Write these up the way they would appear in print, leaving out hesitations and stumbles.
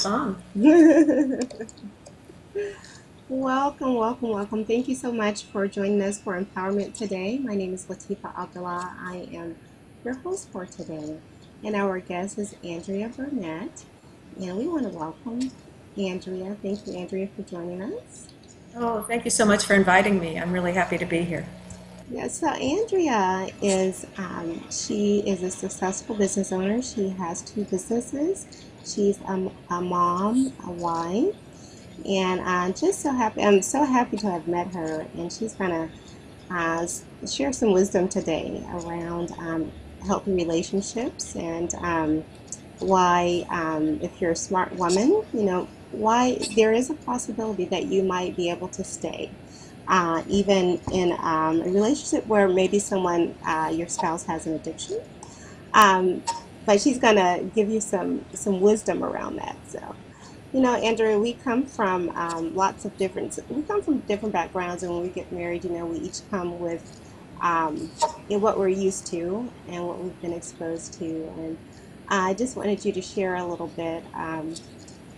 phone. Welcome, welcome, welcome. Thank you so much for joining us for Empowerment today. My name is Latifah Abdullah. I am your host for today. And our guest is Andrea Burnett. And we want to welcome Andrea. Thank you, Andrea, for joining us. Oh, thank you so much for inviting me. I'm really happy to be here. Yeah, so Andrea is she is a successful business owner. She has two businesses. She's a mom, a wife, and I'm so happy to have met her, and she's gonna share some wisdom today around healthy relationships and why, if you're a smart woman, why there is a possibility that you might be able to stay. Even in a relationship where maybe your spouse has an addiction, um, but she's gonna give you some wisdom around that. So, Andrea, we come from different backgrounds, and when we get married, we each come with um, what we're used to and what we've been exposed to. And I just wanted you to share a little bit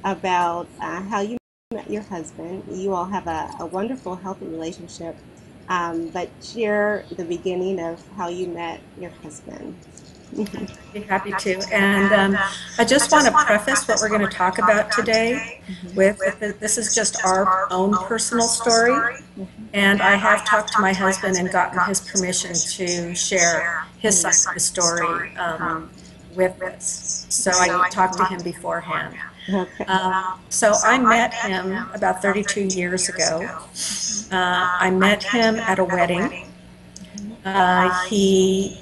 about how you met your husband. You all have a wonderful, healthy relationship, but share the beginning of how you met your husband. I'd be happy to. And I just want to preface what we're going to talk about today with that this is just our own personal story. And I have talked to my husband and gotten his permission to share his side of the story with this. So I talked to him beforehand. Okay. So I met him about 32 years ago. I met him at a wedding. He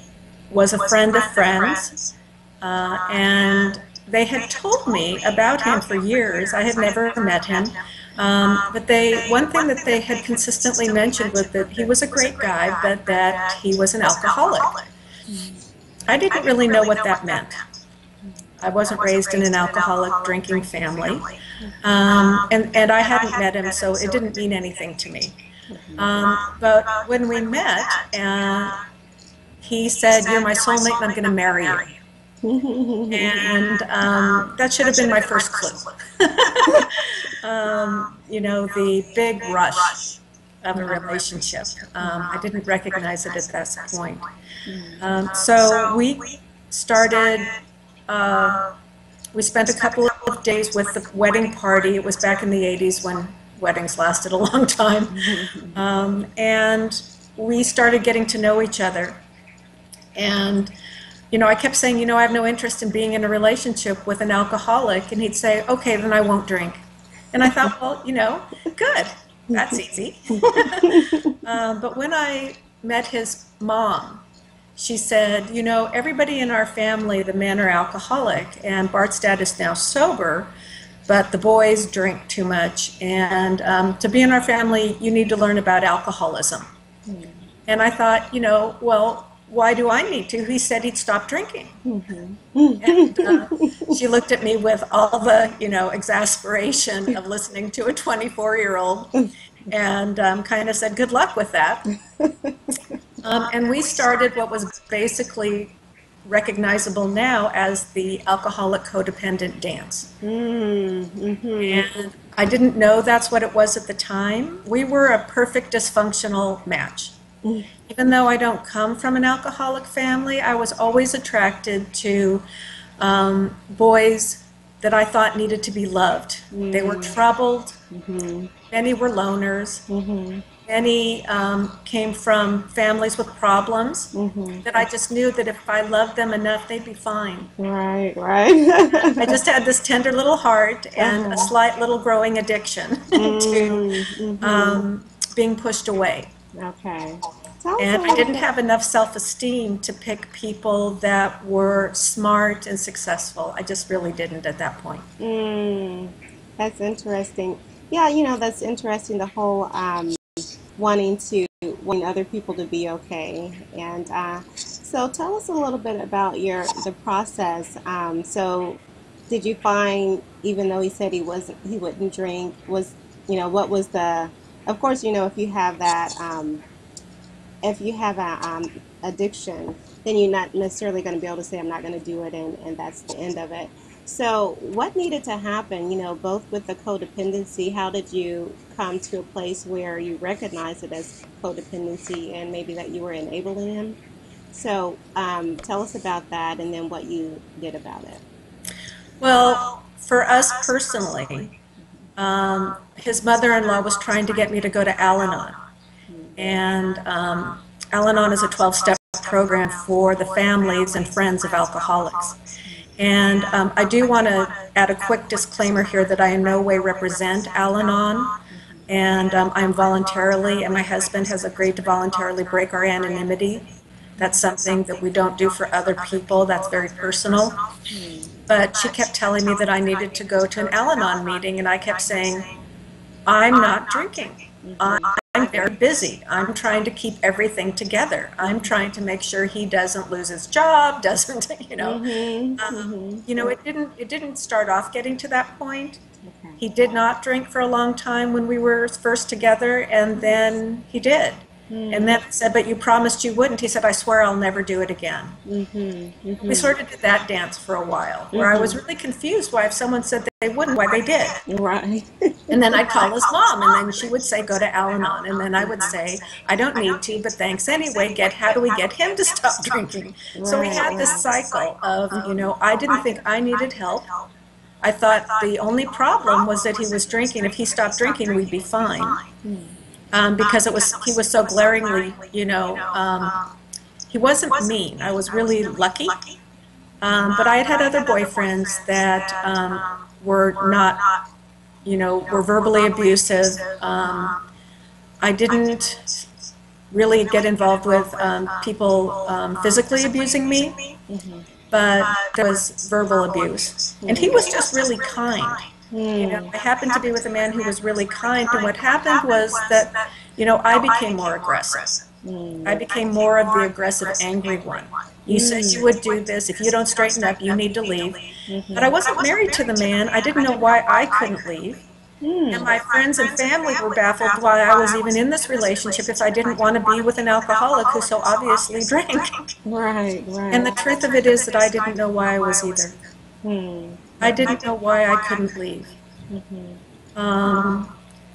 was a friend of friends, and they had told me about him for years. I had never met him, but one thing that they had consistently mentioned was that he was a great guy, but that he was an alcoholic. I didn't really know what that meant. I wasn't raised in an alcoholic drinking family, and I hadn't met him, so it didn't mean anything to me. But when we met, he said, "You're my soulmate and I'm going to marry you." And that should have been my first clue. The big rush of a relationship. I didn't recognize it at that point. So started, we spent a couple of days with the wedding party. It was back in the 80s when weddings lasted a long time. And we started getting to know each other. And, I kept saying, I have no interest in being in a relationship with an alcoholic. And he'd say, okay, then I won't drink. And I thought, well, good. That's easy. But when I met his mom, she said, everybody in our family, the men are alcoholic, and Bart's dad is now sober, but the boys drink too much. And to be in our family, you need to learn about alcoholism. And I thought, well, why do I need to? He said he'd stop drinking. And she looked at me with all the, exasperation of listening to a 24-year-old and kind of said, good luck with that. And we started what was basically recognizable now as the alcoholic codependent dance. And I didn't know that's what it was at the time. We were a perfect dysfunctional match. Even though I don't come from an alcoholic family, I was always attracted to boys that I thought needed to be loved. They were troubled. Many were loners. Many came from families with problems that I just knew that if I loved them enough, they'd be fine. Right. I just had this tender little heart and a slight little growing addiction to being pushed away. Okay. And I didn't have enough self-esteem to pick people that were smart and successful. I just really didn't at that point. That's interesting. Yeah, that's interesting, the whole wanting other people to be okay. And so tell us a little bit about the process. So did you find, even though he said he wouldn't drink, what was of course, if you have that, if you have a addiction, then you're not necessarily going to be able to say, I'm not going to do it, and that's the end of it. So, what needed to happen, both with the codependency? How did you come to a place where you recognize it as codependency and maybe that you were enabling him? So, tell us about that and then what you did about it. Well, for us personally, his mother-in-law was trying to get me to go to Al-Anon. And Al-Anon is a 12-step program for the families and friends of alcoholics. And I do want to add a quick disclaimer here that I in no way represent Al-Anon. And I'm voluntarily, and my husband has agreed to voluntarily break our anonymity. That's something that we don't do for other people. That's very personal. But she kept telling me that I needed to go to an Al-Anon meeting, and I kept saying, I'm not drinking. I'm very busy. I'm trying to keep everything together. I'm trying to make sure he doesn't lose his job, doesn't, it didn't start off getting to that point. He did not drink for a long time when we were first together, and then he did. And then I said, but you promised you wouldn't. He said, I swear I'll never do it again. We sort of did that dance for a while, where I was really confused why if someone said they wouldn't, why they did. Right. And then I'd call his mom, and then she would say, go to Al-Anon. And then I would say, I don't need to, but thanks anyway. How do we get him to stop drinking? So we had this cycle of, I didn't think I needed help. I thought the only problem was that he was drinking. If he stopped drinking, we'd be fine. Because he was so glaringly, he wasn't mean. I was really lucky. But I had other boyfriends that were not, were verbally abusive. I didn't really get involved with people physically abusing me, but there was verbal abuse. And he was just really kind. I happened to be with a man who was really kind, and what happened was that, I became more aggressive. I became more of the aggressive, angry one. You said you would do this. If you don't straighten up, you need to leave. But I wasn't married to the man. I didn't know why I couldn't leave. And my friends and family were baffled why I was even in this relationship if I didn't want to be with an alcoholic who so obviously drank. Right. And the truth of it is that I didn't know why I was either. I didn't know why I couldn't leave.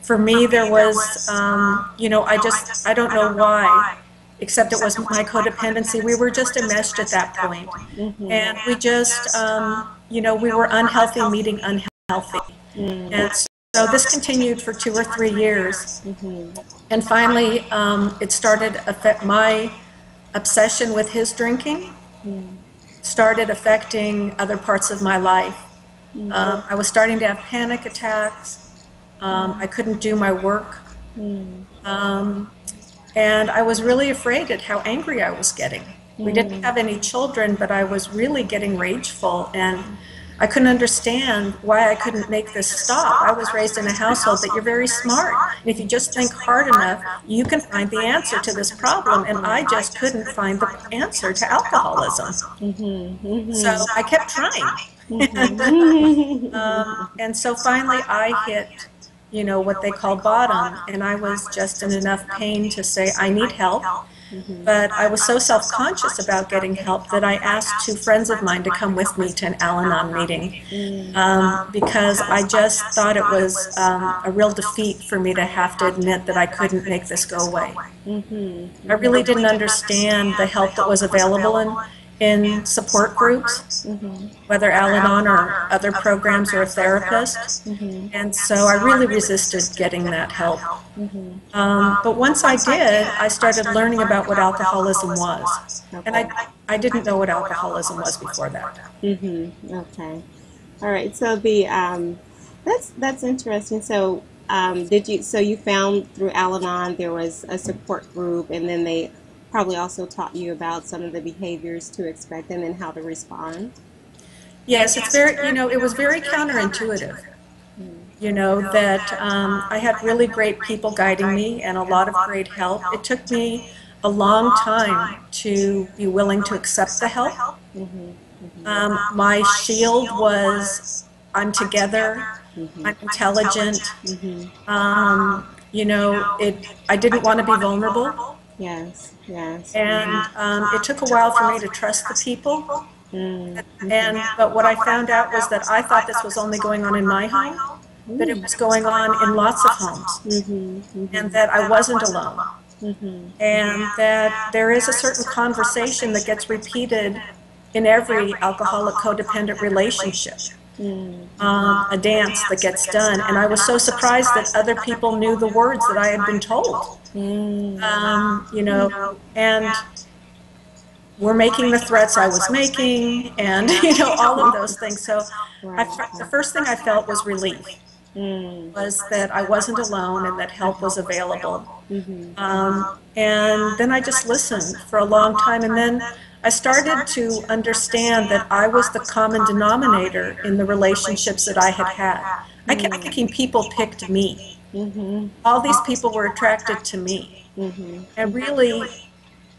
For me, there was, I don't know why, except it was my codependency. We were just enmeshed at that point. And we just, we were unhealthy meeting unhealthy. And so this continued for 2 or 3 years. And finally, it started my obsession with his drinking started affecting other parts of my life. I was starting to have panic attacks. I couldn't do my work. And I was really afraid at how angry I was getting. We didn't have any children, but I was really getting rageful, and I couldn't understand why I couldn't make this stop. I was raised in a household that you're very smart, and if you just think hard enough, you can find the answer to this problem, and I just couldn't find the answer to alcoholism. So I kept trying. And so finally I hit, what they call bottom, and I was just in enough pain to say, I need help. But I was so self-conscious about getting help that I asked 2 friends of mine to come with me to an Al-Anon meeting because I just thought it was a real defeat for me to have to admit that I couldn't make this go away. I really didn't understand the help that was available in support groups, whether Al-Anon or other programs or a therapist. And so I really resisted getting that help. But once I did, I started learning about what alcoholism was. And I didn't know what alcoholism was before that. Okay. All right. So that's interesting. So you found through Al-Anon there was a support group, and then they probably also taught you about some of the behaviors to expect and then how to respond? Yes, it's very, it was very counterintuitive. That I had really great people guiding me and a lot of great help. It took me a long time to be willing to accept the help. My shield was, I'm together, I'm intelligent. I didn't want to be vulnerable. Yes. And it took a while for me to trust the people. But what I found out was that I thought this was only going on in my home, but it was going on in lots of homes, and that I wasn't alone, and that there is a certain conversation that gets repeated in every alcoholic codependent relationship. A dance that gets done, and I was so surprised that other people knew the words that I had been told. You know, and were making the threats I was making, and you know, all of those things. So the first thing I felt was relief, was that I wasn't alone and that help was available. And then I just listened for a long time, and then I started to understand that I was the common denominator in the relationships that I had had. I kept thinking people picked me. All these people were attracted to me. And really,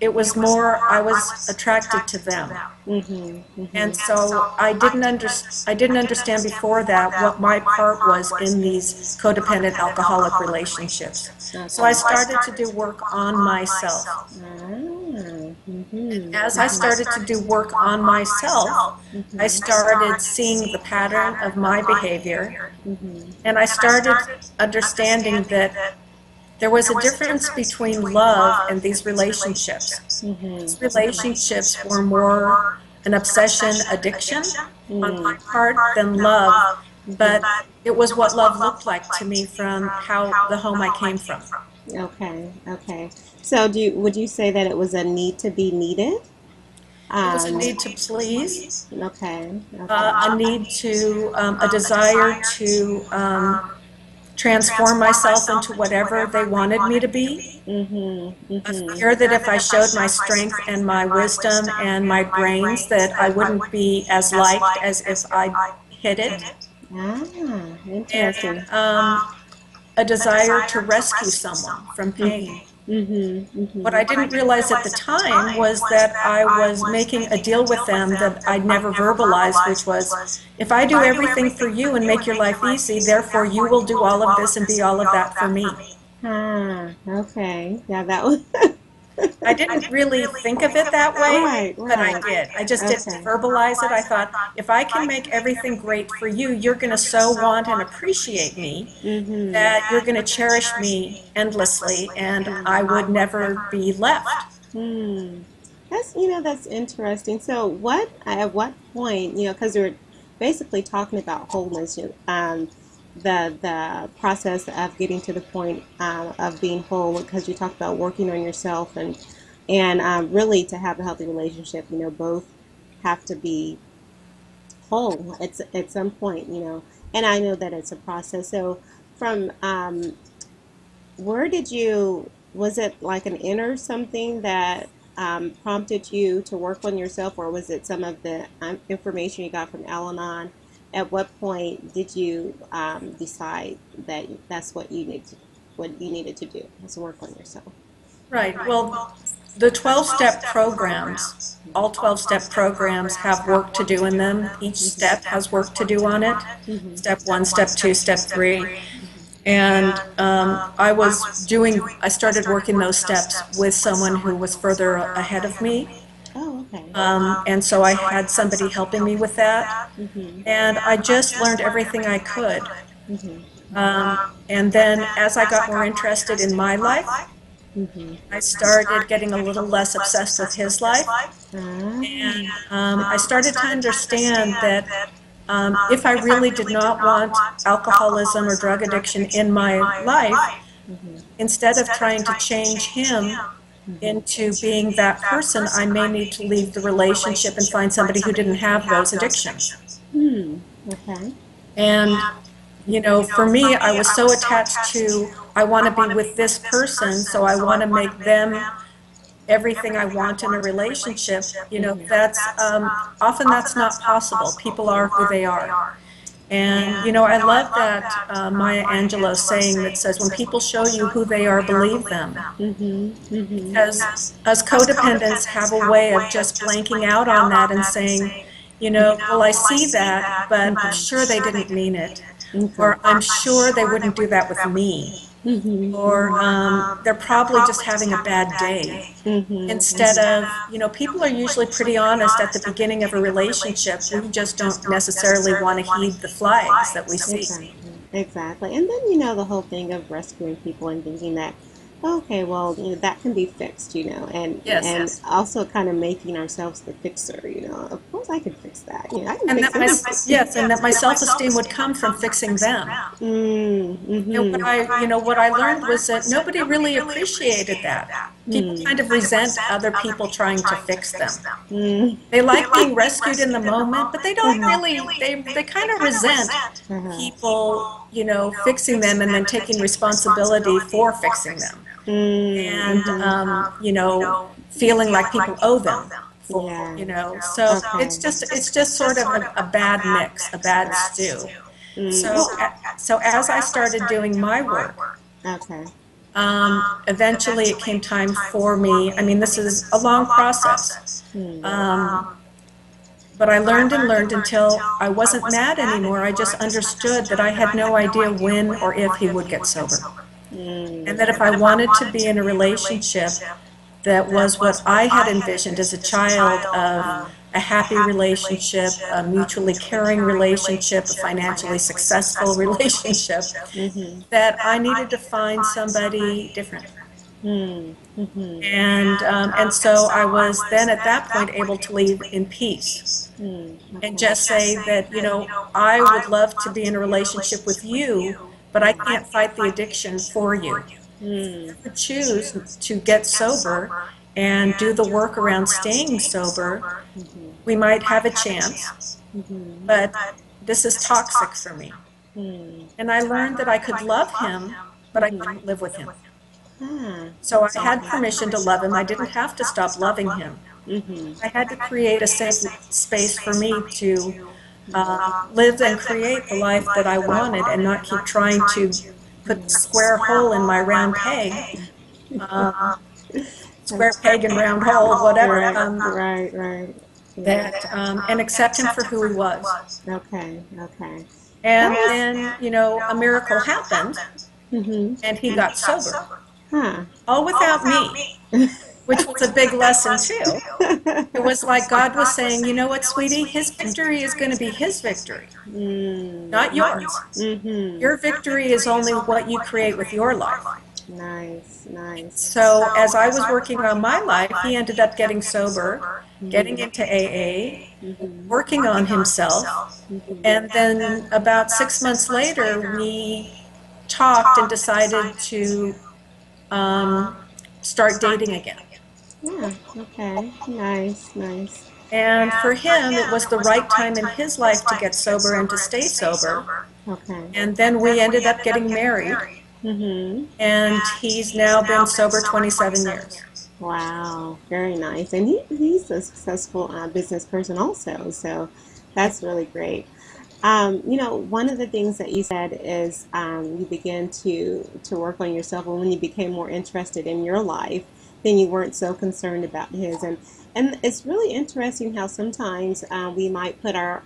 it was more I was attracted to them. And so I didn't understand before that what my part was in these codependent alcoholic relationships. So I started to do work on myself. As I started to do work on myself, I started seeing the pattern of my behavior, and I started understanding that there was a difference between love and these relationships. These relationships were more an obsession, addiction on my part than love, but it was what love looked like to me from the home I came from. Okay. So would you say that it was a need to be needed? It was a need to please. Okay. A need to, a desire to transform myself into whatever they wanted me to be. A fear that if I showed my strength and my wisdom and my brains, that I wouldn't be as liked as if I hid it. Interesting. And a desire to rescue someone from pain. What I didn't realize at the time was that I was making a deal with them that I'd never verbalized, which was, if I do everything for you and make your life easy, therefore you will do all of this and be all of that for me. Okay. Yeah, that was... I didn't really think of it that way, but I did. I just didn't verbalize it. I thought, if I can make everything great for you, you're going to so want and appreciate me that you're going to cherish me endlessly, and I would never be left. That's interesting. So at what point, because we're basically talking about wholeness, the process of getting to the point of being whole, because you talked about working on yourself and really to have a healthy relationship, both have to be whole at some point, and I know that it's a process. So from was it like an inner something that prompted you to work on yourself, or was it some of the information you got from Al-Anon? At what point did you decide that that's what you needed to do, was work on yourself? Right. Well, the 12-step programs, all 12-step programs have work to do in them. Each step has work to do on it. Step 1, Step 2, Step 3. And I started working those steps with someone who was further ahead of me. And so I had somebody helping me with that, and I just learned everything I could. And then as I got more interested in my life, I started getting a little less obsessed with his life, and I started to understand that if I really did not want alcoholism or drug addiction in my life, instead of trying to change him into being that person, I may need to leave the relationship and find somebody who didn't have those addictions. And, for me, I was so attached to, I want to be with this person, so I want to make them everything I want in a relationship. That's often that's not possible. People are who they are. And, I love that Maya Angelou's saying that says, when people show you who they are, believe them. Because us codependents have a way of just blanking out on that and saying, well, I see that, but I'm sure they didn't mean it. Okay. or I'm sure they wouldn't do that with me, or they're probably just having a bad day. Instead of, people are usually pretty honest at the beginning of a relationship. We just don't necessarily want to heed the flags that we see. Exactly. Exactly. And then, the whole thing of rescuing people and thinking that, okay, well, that can be fixed, Yes. and also kind of making ourselves the fixer, of course I can fix that. I can And fix that my, anything. yes, and that my self-esteem would come from fixing them. And Mm-hmm. what I learned was that nobody really appreciated that. People kind of resent other people trying to fix them. Mm. They like being rescued in the moment, but they don't really, they kind of resent Uh-huh. people, fixing them and then taking responsibility for fixing them. And, feeling like people owe them. Yeah. So Okay. it's just sort of a bad mix, a bad stew. So, so as I started doing my work, Okay. eventually it came time for me. I mean, this is a long process. But I learned and learned until I wasn't mad anymore. I just understood that I had no idea when or if he would get sober. And that if I wanted to be in a relationship that was what I had envisioned as a child of a happy relationship, a mutually caring relationship, a financially successful relationship, that I needed to find somebody different. And so I was then at that point able to leave in peace and just say that, I would love to be in a relationship with you, but I can't fight the addiction for you. If you choose to get sober and do the work around staying sober, we might have a chance, but this is toxic for me. And I learned that I could love him, but I couldn't live with him. So I had permission to love him. I didn't have to stop loving him. I had to create a safe space for me to live and create the life that I wanted and not keep trying to put the square hole in my round peg. Square peg and round hole, whatever. Right. Yeah. That and accept him for who he was. Okay. And then, a miracle happened, and he got sober. Huh. All without me, which was a big lesson too. It was like God was saying, you know what, sweetie, his victory is going to be his victory, not yours. Your victory is only what you create with your life. Nice. So as I was working on my life, he ended up getting sober, getting into AA, working on himself, and then about 6 months later, we talked and decided to start dating again. Yeah. Okay. Nice. And for him, it was the right time in his life to get sober and to stay sober. Okay. And then we ended up getting married. And he's now been sober 27 years. Wow, very nice. And he's a successful business person also, so that's really great. One of the things that you said is you began to work on yourself, and when you became more interested in your life, then you weren't so concerned about his. And it's really interesting how sometimes we might put our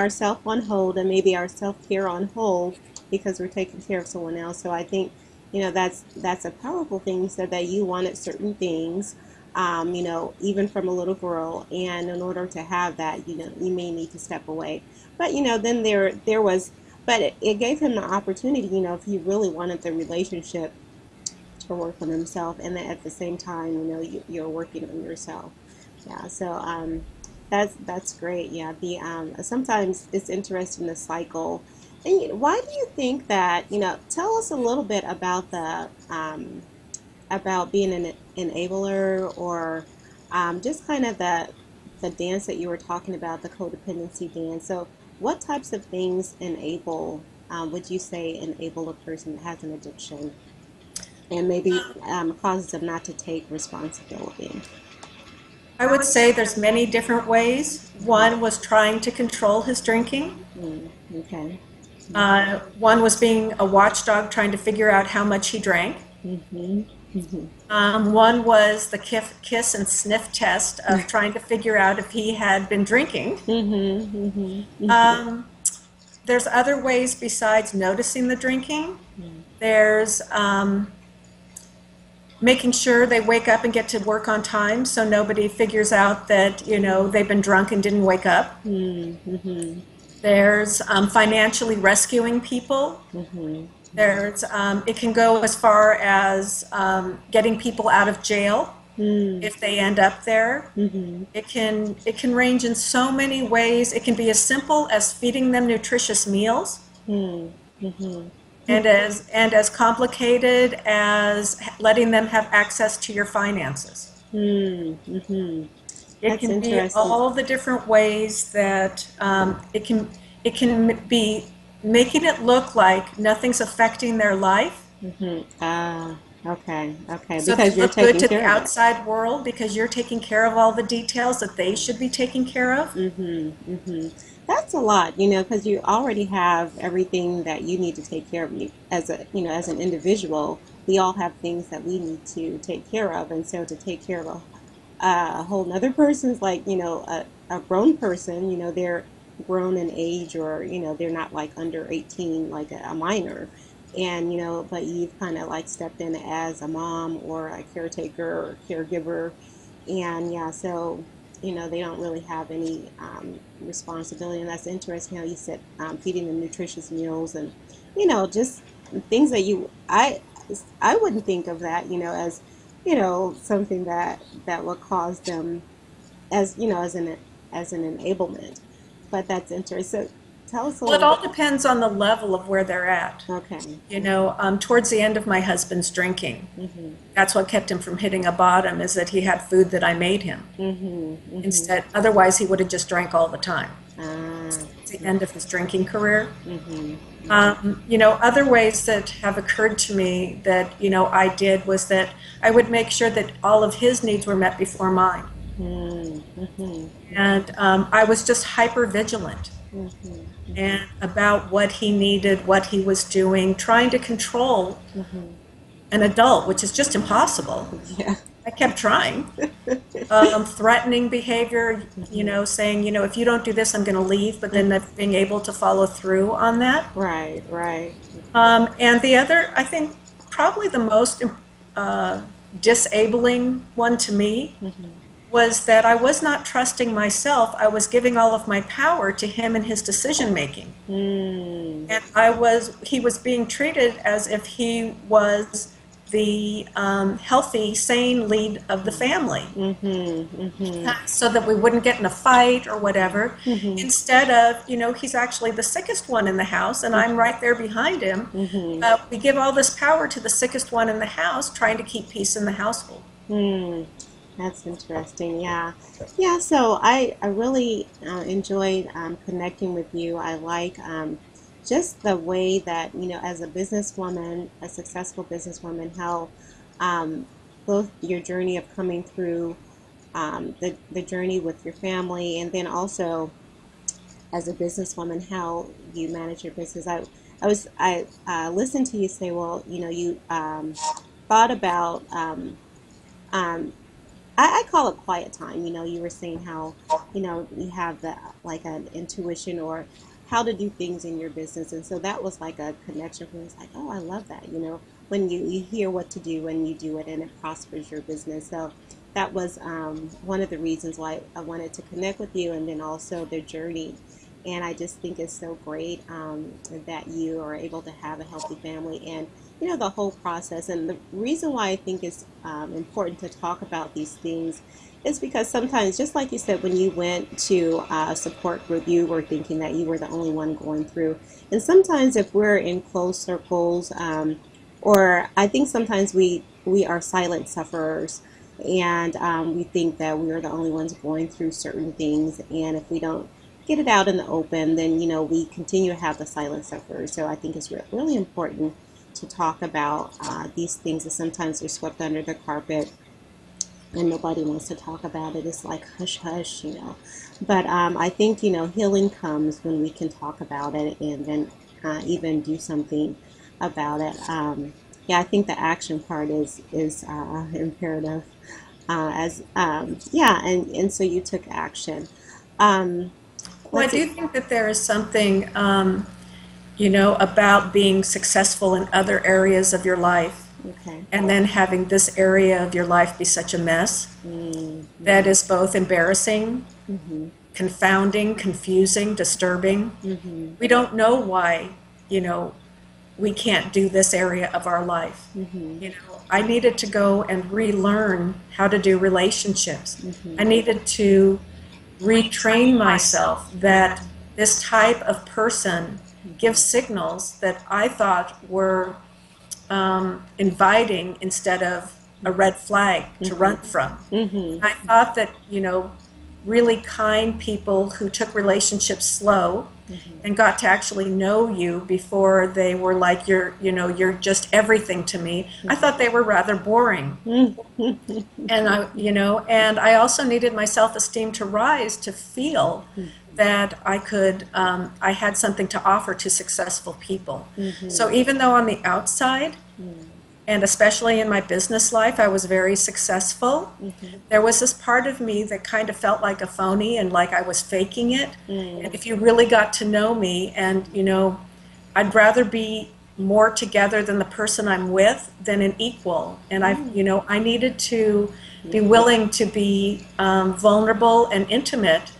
self on hold and maybe our self-care on hold because we're taking care of someone else. So I think, that's a powerful thing. You said that you wanted certain things, even from a little girl, and in order to have that, you may need to step away. But then there was, but it gave him the opportunity, if he really wanted the relationship to work on himself, and at the same time, you're working on yourself. Yeah. So that's great. Yeah. The sometimes it's interesting, the cycle. And why do you think that? Tell us a little bit about the about being an enabler, or just kind of the dance that you were talking about, the codependency dance. So, what types of things would you say enable a person that has an addiction, and maybe causes them not to take responsibility? I would say there's many different ways. One was trying to control his drinking. Okay. One was being a watchdog, trying to figure out how much he drank. One was the kiss and sniff test of trying to figure out if he had been drinking. there's other ways besides noticing the drinking. There's making sure they wake up and get to work on time, so nobody figures out that, they've been drunk and didn't wake up. Mm-hmm. There's financially rescuing people. Mm-hmm. There's it can go as far as getting people out of jail if they end up there. Mm-hmm. It can range in so many ways. It can be as simple as feeding them nutritious meals, Mm-hmm. and as complicated as letting them have access to your finances. Mm-hmm. It That's can be interesting. all the different ways that it can be making it look like nothing's affecting their life. Mm-hmm. Ah, okay, okay. So they Because you're look good taking to the care of it. outside world because you're taking care of all the details that they should be taking care of. Mm-hmm. Mm-hmm. That's a lot, because you already have everything that you need to take care of. You as as an individual, we all have things that we need to take care of, and so to take care of a whole nother person's like a grown person, they're grown in age, or they're not like under 18 like a minor, and but you've kind of like stepped in as a mom or a caretaker or caregiver, and yeah, so they don't really have any responsibility. And that's interesting how you said feeding them nutritious meals, and just things that I wouldn't think of that as something that will cause them as as an enablement. But that's interesting. So tell us a Well, it little all bit. depends on the level of where they're at. Okay. Towards the end of my husband's drinking, Mhm. that's what kept him from hitting a bottom, is that he had food that I made him. Mhm. Mhm. Instead, otherwise he would have just drank all the time. Ah. It's the end of his drinking career. Mhm. Mhm. Other ways that have occurred to me that, I did was that I would make sure that all of his needs were met before mine. Mhm. Mhm. And I was just hyper vigilant Mhm. Mhm. and about what he needed, what he was doing, trying to control Mhm. an adult, which is just impossible. Yeah. I kept trying. Threatening behavior, Mhm. saying, if you don't do this, I'm going to leave, but then being able to follow through on that. Right. Right. Mhm. And the other, I think, probably the most uh, disabling one to me Mhm. was that I was not trusting myself. I was giving all of my power to him and his decision making. Mm. And he was being treated as if he was the healthy, sane lead of the family, Mhm. Mhm. so that we wouldn't get in a fight or whatever. Mhm. Instead of, he's actually the sickest one in the house, and I'm Mhm. right there behind him. Mhm. We give all this power to the sickest one in the house, trying to keep peace in the household. Hmm. That's interesting. Yeah. Yeah. So I really enjoyed connecting with you. I like just the way that, as a businesswoman, a successful businesswoman, how um, both your journey of coming through the journey with your family, and then also as a businesswoman, how you manage your business. I listened to you say, well, you thought about um, I call it quiet time. You were saying how, you have the like an intuition or how to do things in your business. And so that was like a connection for me. It's like, oh, I love that. When you hear what to do and you do it and it prospers your business. So that was one of the reasons why I wanted to connect with you, and then also the journey. And I just think it's so great that you are able to have a healthy family, and the whole process. And the reason why I think it's important to talk about these things is because sometimes, just like you said, when you went to a support group, you were thinking that you were the only one going through. And sometimes, if we're in close circles, or I think sometimes we are silent sufferers, and we think that we are the only ones going through certain things. And if we don't get it out in the open, then we continue to have the silent sufferers. So I think it's really important to talk about these things that sometimes are swept under the carpet and nobody wants to talk about it. It's like hush hush. But I think healing comes when we can talk about it, and then even do something about it. Yeah, I think the action part is imperative. As Yeah, and so you took action. Um, Well, I let's do see. think that there is something. about being successful in other areas of your life. Okay. And then having this area of your life be such a mess that is both embarrassing, confounding, confusing, disturbing. We don't know why, we can't do this area of our life. I needed to go and relearn how to do relationships. I needed to retrain myself that this type of person gives signals that I thought were inviting instead of a red flag to run from. I thought that, really kind people who took relationships slow and got to actually know you before they were like, you're just everything to me. I thought they were rather boring. And I also needed my self-esteem to rise to feel that I had something to offer to successful people. So even though on the outside, and especially in my business life, I was very successful, there was this part of me that kind of felt like a phony and like I was faking it. And if you really got to know me, and I'd rather be more together than the person I'm with than an equal. And I needed to be willing to be vulnerable and intimate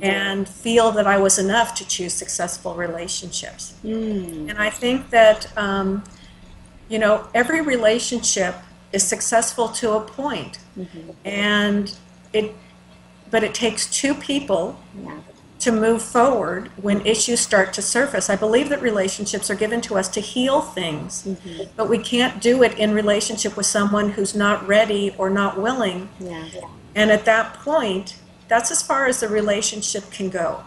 and feel that I was enough to choose successful relationships. And I think that every relationship is successful to a point, but it takes two people to move forward when issues start to surface. I believe that relationships are given to us to heal things, but we can't do it in relationship with someone who's not ready or not willing. And at that point, that's as far as the relationship can go.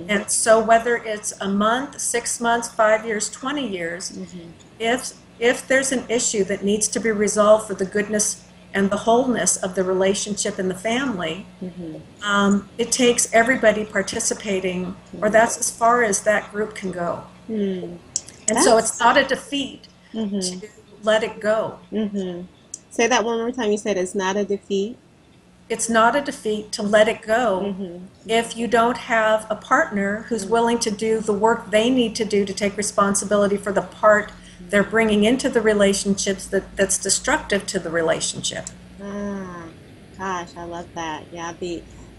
And so whether it's a month, 6 months, 5 years, 20 years, if there's an issue that needs to be resolved for the goodness and the wholeness of the relationship and the family, it takes everybody participating, or that's as far as that group can go. And so it's not a defeat to let it go. Say that one more time. You said it's not a defeat. It's not a defeat to let it go if you don't have a partner who's willing to do the work they need to do to take responsibility for the part they're bringing into the relationships that's destructive to the relationship. Gosh, I love that. Yeah,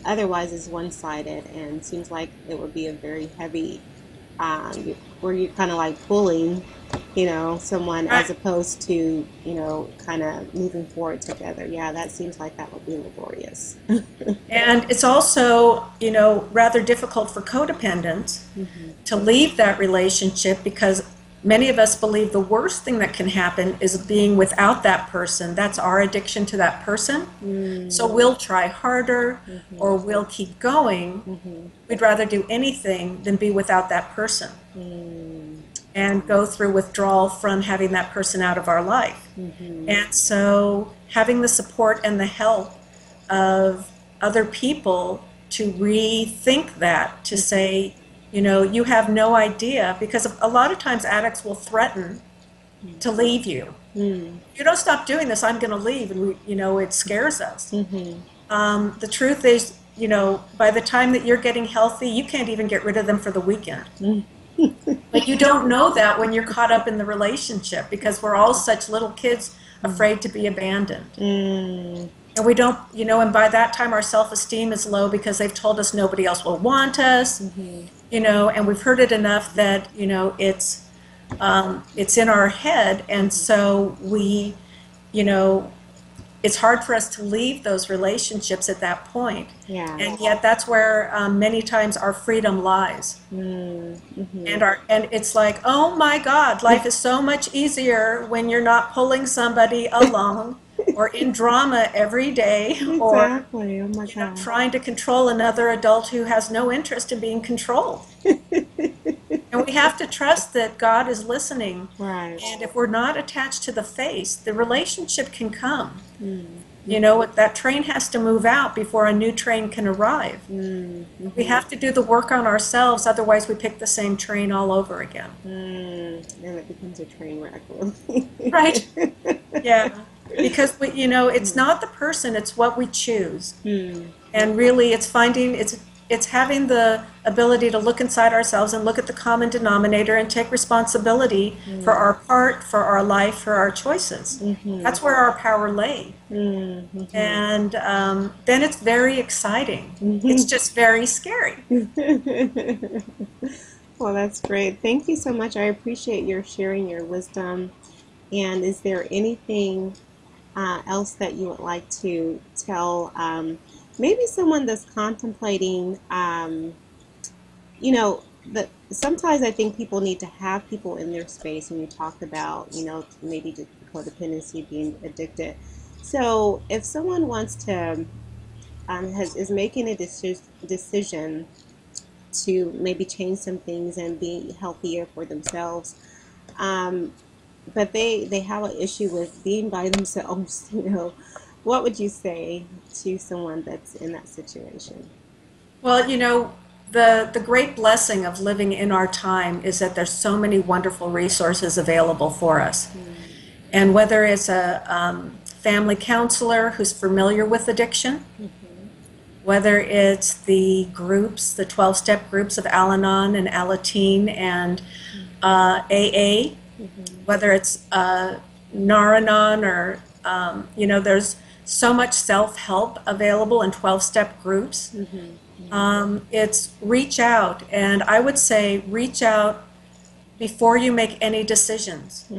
otherwise it's one-sided, and seems like it would be a very heavy, where you're kind of like pulling, someone as opposed to, kind of moving forward together. Yeah, that seems like that would be laborious. And it's also, rather difficult for codependents to leave that relationship, because many of us believe the worst thing that can happen is being without that person. That's our addiction to that person. So we'll try harder, or we'll keep going. We'd rather do anything than be without that person and go through withdrawal from having that person out of our life. And so having the support and the help of other people to rethink that, to say, you have no idea, because a lot of times addicts will threaten to leave you. You don't stop doing this, I'm going to leave, and it scares us. The truth is, by the time that you're getting healthy, you can't even get rid of them for the weekend. But you don't know that when you're caught up in the relationship, because we're all such little kids afraid to be abandoned. And we don't, and by that time our self-esteem is low because they've told us nobody else will want us, and we've heard it enough that, it's in our head. And so we, it's hard for us to leave those relationships at that point. And yet that's where many times our freedom lies. And it's like, oh my God, life is so much easier when you're not pulling somebody along or in drama every day, or trying to control another adult who has no interest in being controlled. And we have to trust that God is listening. And if we're not attached to the face, the relationship can come. That train has to move out before a new train can arrive. We have to do the work on ourselves, otherwise we pick the same train all over again. And it becomes a train wreck. Right? Yeah. Because it's not the person, it's what we choose. And really it's it's having the ability to look inside ourselves and look at the common denominator and take responsibility for our part, for our life, for our choices. That's where our power lay. And then it's very exciting. It's just very scary. Well, that's great. Thank you so much. I appreciate your sharing your wisdom. And is there anything else that you would like to tell maybe someone that's contemplating, that sometimes I think people need to have people in their space, and you talked about, maybe the codependency, being addicted. So if someone wants to, is making a decision to maybe change some things and be healthier for themselves, but they have an issue with being by themselves, what would you say to someone that's in that situation? Well, the great blessing of living in our time is that there's so many wonderful resources available for us. And whether it's a family counselor who's familiar with addiction, whether it's the groups, the 12-step groups of Al-Anon and Alateen and AA, whether it's Nar-Anon or, there's so much self-help available in 12-step groups. It's reach out, and I would say reach out before you make any decisions,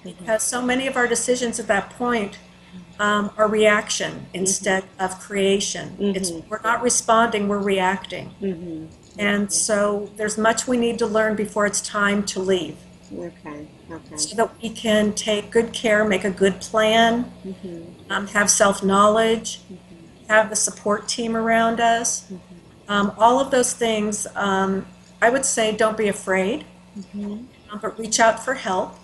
because so many of our decisions at that point are reaction instead of creation. We're not responding, we're reacting. And so there's much we need to learn before it's time to leave. Okay. So that we can take good care, make a good plan, have self-knowledge, have the support team around us. All of those things, I would say don't be afraid, but reach out for help,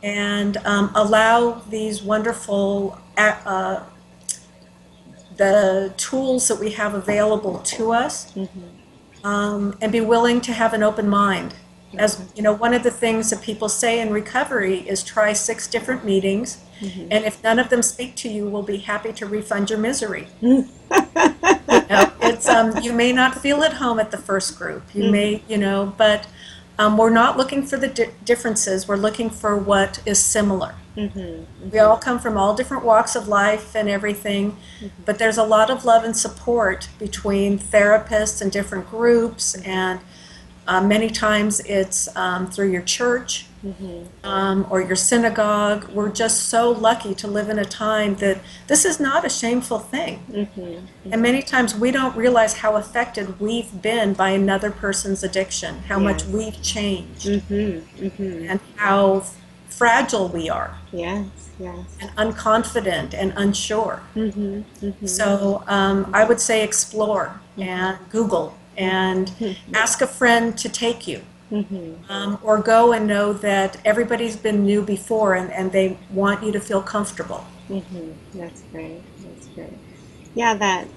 and allow these wonderful the tools that we have available to us, and be willing to have an open mind. As one of the things that people say in recovery is try 6 different meetings, and if none of them speak to you, we'll be happy to refund your misery. It's you may not feel at home at the first group. You may, but we're not looking for the differences. We're looking for what is similar. We all come from all different walks of life and everything, but there's a lot of love and support between therapists and different groups, and many times it's through your church or your synagogue. We're just so lucky to live in a time that this is not a shameful thing. And many times we don't realize how affected we've been by another person's addiction, how much we've changed, and how fragile we are. Yes. And unconfident and unsure. So I would say explore and Google and ask a friend to take you, or go and know that everybody's been new before, and they want you to feel comfortable. That's great. Yeah, that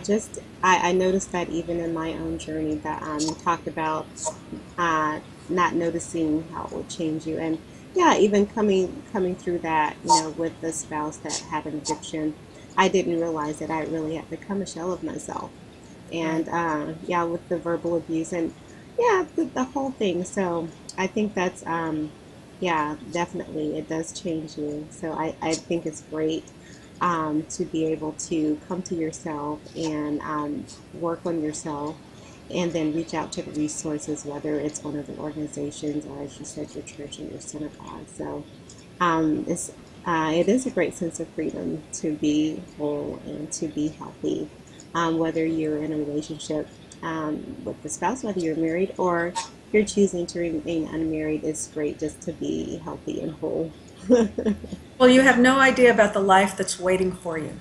just I noticed that even in my own journey, that you talked about not noticing how it would change you, and even coming through that, with the spouse that had an addiction, I didn't realize that I really had become a shell of myself. And with the verbal abuse and the whole thing. So I think that's definitely it does change you. So I think it's great to be able to come to yourself and work on yourself, and then reach out to the resources, whether it's one of the organizations or, as you said, your church and your synagogue. So it is a great sense of freedom to be whole and to be healthy. Whether you're in a relationship with the spouse, whether you're married or you're choosing to remain unmarried, it's great just to be healthy and whole. Well, you have no idea about the life that's waiting for you.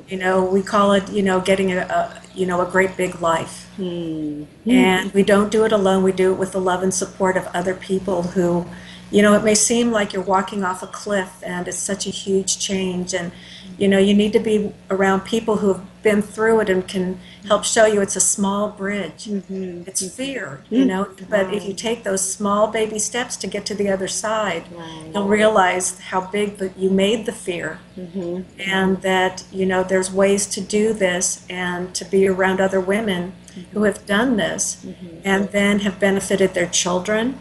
We call it, getting a great big life. And we don't do it alone. We do it with the love and support of other people who, it may seem like you're walking off a cliff and it's such a huge change, and you need to be around people who have been through it and can help show you it's a small bridge. It's fear, you know, but if you take those small baby steps to get to the other side, you'll realize how big that you made the fear, and that, you know, there's ways to do this and to be around other women who have done this and then have benefited their children.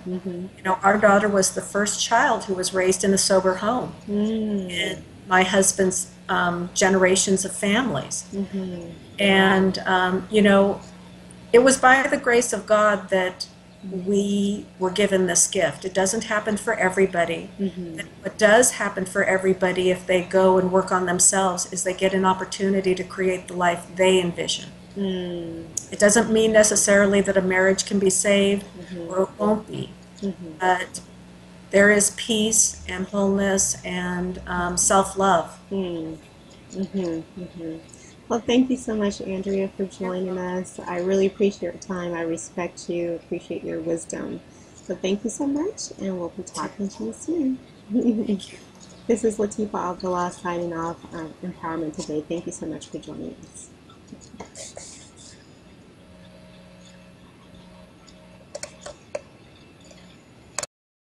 You know, our daughter was the first child who was raised in a sober home. And my husband's generations of families. And, you know, it was by the grace of God that we were given this gift. It doesn't happen for everybody. What does happen for everybody if they go and work on themselves is they get an opportunity to create the life they envision. It doesn't mean necessarily that a marriage can be saved or it won't be, but there is peace and wholeness and self-love. Well, thank you so much, Andrea, for joining us. I really appreciate your time. I respect you, appreciate your wisdom. So thank you so much, and we'll be talking to you soon. Thank you. This is Latifah Abdullah signing off on Empowerment Today. Thank you so much for joining us.